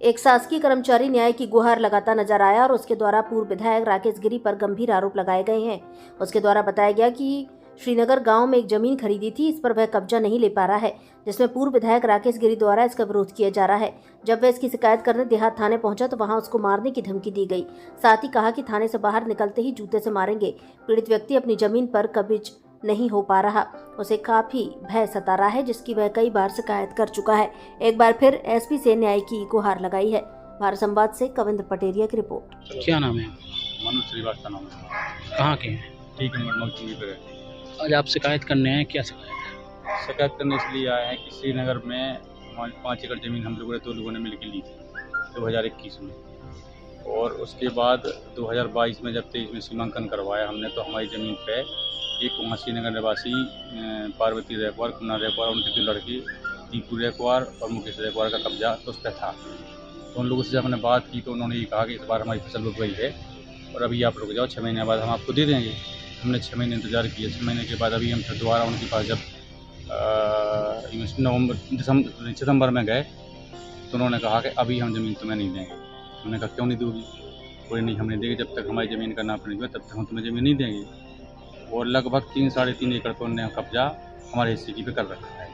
एक शासकीय कर्मचारी न्याय की गुहार लगाता नजर आया और उसके द्वारा पूर्व विधायक राकेश गिरी पर गंभीर आरोप लगाए गए हैं। उसके द्वारा बताया गया कि श्रीनगर गांव में एक जमीन खरीदी थी, इस पर वह कब्जा नहीं ले पा रहा है, जिसमें पूर्व विधायक राकेश गिरी द्वारा इसका विरोध किया जा रहा है। जब वह इसकी शिकायत करने देहात थाने पहुंचा तो वहां उसको मारने की धमकी दी गई। साथ ही कहा कि थाने से बाहर निकलते ही जूते से मारेंगे। पीड़ित व्यक्ति अपनी जमीन पर कब्जा नहीं हो पा रहा, उसे काफी भय सता रहा है, जिसकी वह कई बार शिकायत कर चुका है। एक बार फिर एसपी से न्याय की गुहार लगाई है। भारत संवाद से कविंद्र पटेरिया की रिपोर्ट। क्या नाम है? मनोज श्रीवास्तव नाम है। कहाँ के हैं? ठीक है, मकसूदी पे रहते हैं। आज आप शिकायत करने आए हैं, क्या शिकायत है? शिकायत करने इसलिए आए हैं कि श्रीनगर में हमारी 5 एकड़ ज़मीन हम लोगों ने 2 लोगों ने मिलकर ली थी 2021 में, और उसके बाद 2022 में जब 23 में सीमांकन करवाया हमने, तो हमारी ज़मीन पे एक वहाँ श्रीनगर निवासी पार्वती रैकवार, कुन्ना रैकवार और उनके 2 लड़के दीपू रैकवार और मुकेश रैकवार का कब्जा उस पर था। तो उन लोगों से जब हमने बात की तो उन्होंने ये कहा कि इस बार हमारी फसल रुक गई है और अभी आप रुक जाओ, 6 महीने बाद हम आपको दे देंगे। हमने 6 महीने इंतज़ार किया। 6 महीने के बाद अभी हम फिर दोबारा उनके पास जब सितंबर में गए तो उन्होंने कहा कि अभी हम ज़मीन तुम्हें नहीं देंगे। हमने कहा क्यों नहीं दोगी? कोई नहीं, हम नहीं देंगे, जब तक हमारी ज़मीन का नाप नहीं हुआ तब तक हम तुम्हें ज़मीन नहीं देंगे। और लगभग 3-3.5 एकड़ पर उन्होंने कब्जा हमारे हिस्से की पे कर रखा है।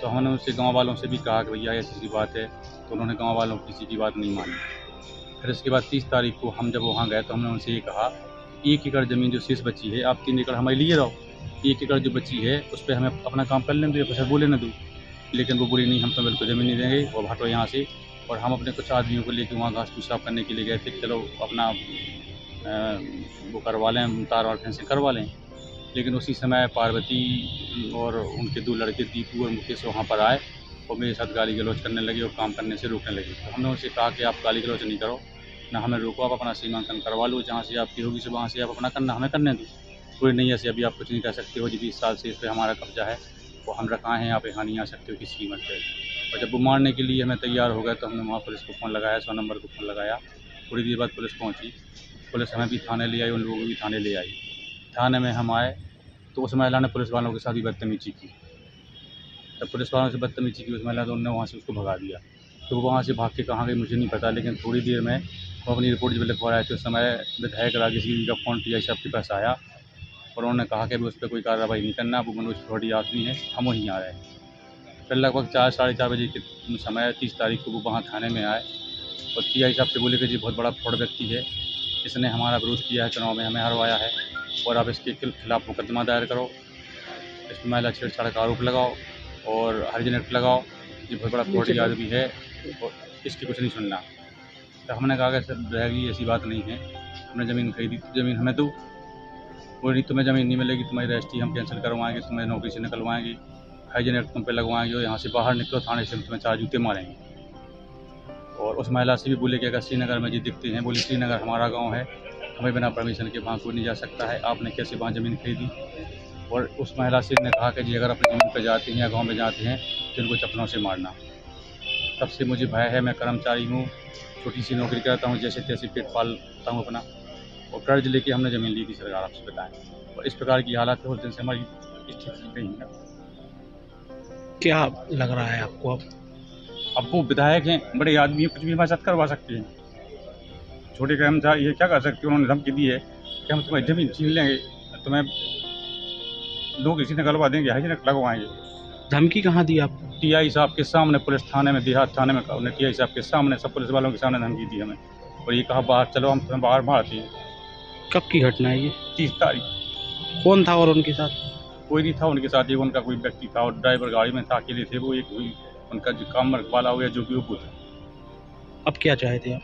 तो हमने उससे गाँव वालों से भी कहा कि भैया ऐसी बात है, तो उन्होंने गाँव वालों की किसी की बात नहीं मानी। फिर उसके बाद 30 तारीख को हम जब वहाँ गए तो हमने उनसे ये कहा, 1 एकड़ ज़मीन जो शेष बची है, आप 3 एकड़ हमारे लिए रहो, 1 एकड़ जो बची है उस पर हमें अपना काम कर लेने दो, पैसा बोले न दो। लेकिन वो बोली नहीं, हम तो बिल्कुल ज़मीन नहीं देंगे और हटो यहाँ से। और हम अपने कुछ आदमियों को लेकर वहाँ घास फूस साफ करने के लिए गए थे, चलो अपना वो करवा लें, तार और फेंसिंग करवा लें। लेकिन उसी समय पार्वती और उनके 2 लड़के दीपू और मुकेश वहाँ पर आए और मेरे साथ गाली गलौज करने लगे और काम करने से रोकने लगे। तो हमने उनसे कहा कि आप गाली गलौज नहीं करो, ना हमें रोको, आप अपना सीमांकन करवा लो, जहाँ से आपकी होगी वहाँ से आप अपना करना, हमें करने दो। कोई नहीं, ऐसे अभी आप कुछ नहीं कर सकते हो, जी 20 साल से इस पर हमारा कब्जा है, वो हम रखा है, यहाँ पे यहाँ नहीं आ सकते हो किसी कीमत पे। और जब वो मारने के लिए हमें तैयार हो गए तो हमने वहाँ पुलिस को फ़ोन लगाया, 100 नंबर को फ़ोन लगाया। थोड़ी देर बाद पुलिस पहुँची, पुलिस हमें भी थाने ले आई, उन लोगों को भी थाने ले आई। थाने में हम आए तो उस महिला ने पुलिस वालों के साथ भी बदतमीजी की। जब पुलिस वालों से बदतमीजी की उस महिला, तो उन्होंने वहाँ से उसको भगा दिया। तो वो वहाँ से भाग के कहाँ गई मुझे नहीं पता, लेकिन थोड़ी देर में वो अपनी रिपोर्ट जब लिखवा रहे थे उस समय विधायक राकेश गिरी का फ़ोन टीआई साहब के पास आया और उन्होंने कहा कि अभी उस पर कोई कार्रवाई नहीं करना, वो मनोज थोड़ी आदमी है, हम वहीं आ रहे हैं। फिर लगभग 4-4:30 बजे के समय 30 तारीख को वो वहाँ थाने में आए और टीआई साहब से बोले कि जी बहुत बड़ा फ्रॉड व्यक्ति है, इसने हमारा विरोध किया है, चुनाव में हमें हरवाया है और आप इसके खिलाफ मुकदमा दायर करो, इस महिला छेड़छाड़ का आरोप लगाओ और हरिजन एक्ट लगाओ, ये बहुत बड़ा फ्रॉडी आदमी है और इसकी कुछ नहीं सुनना। तो हमने कहा कि सर रहेगी, ऐसी बात नहीं है, हमने ज़मीन खरीदी, ज़मीन हमें दो। बोल नहीं, तुम्हें ज़मीन नहीं मिलेगी, तुम्हारी रजिस्ट्री हम कैंसिल करवाएंगे, तुम्हें नौकरी से निकलवाएंगे, हाइजीन एक्ट तुम पे लगवाएंगे और यहाँ से बाहर निकलो, थाने से हम तुम्हें 4 जूते मारेंगे। और उस महिला से भी बोले कि अगर श्रीनगर में जी दिखते हैं, बोली श्रीनगर हमारा गाँव है, हमें बिना परमिशन के वहाँ कोई नहीं जा सकता है, आपने कैसे वहाँ ज़मीन खरीदी? और उस महिला से ने कहा कि जी अगर अपनी ज़मीन पर जाते हैं या गाँव में जाते हैं तो इनको चप्पलों से मारना। तब से मुझे भय है, मैं कर्मचारी हूँ, छोटी सी नौकरी करता हूँ, जैसे तैसे पेट पालता हूँ अपना, और कर्ज लेके हमने ज़मीन ली थी सरकार, आपसे बताएं। और इस प्रकार की हालत है, उस दिन से हमारी स्थिति नहीं है। क्या लग रहा है आपको अब वो विधायक हैं, बड़े आदमी हैं, कुछ भी हमारे साथ करवा सकते हैं। छोटे कर्मचारी ये क्या कर सकते हैं? उन्होंने धमकी दी है कि हम तुम्हारी ज़मीन छीन लेंगे, तुम्हें लोग किसी ने निकलवा देंगे, हाइजीन एक्ट लगवाएंगे। धमकी कहाँ दी आपको? टीआई साहब के सामने, पुलिस थाने में, देहात थाने में, उन्हें टीआई साहब के सामने, सब पुलिस वालों के सामने धमकी दी हमें और ये कहा बाहर चलो, हम तुम्हें बाहर मारते हैं। कब की घटना है ये? 30 तारीख। कौन था और उनके साथ? कोई नहीं था उनके साथ, एक उनका कोई व्यक्ति था और ड्राइवर गाड़ी में था, अकेले थे वो, एक उनका जो काम वाला हो गया जो भी वो था। अब क्या चाहते हैं आप?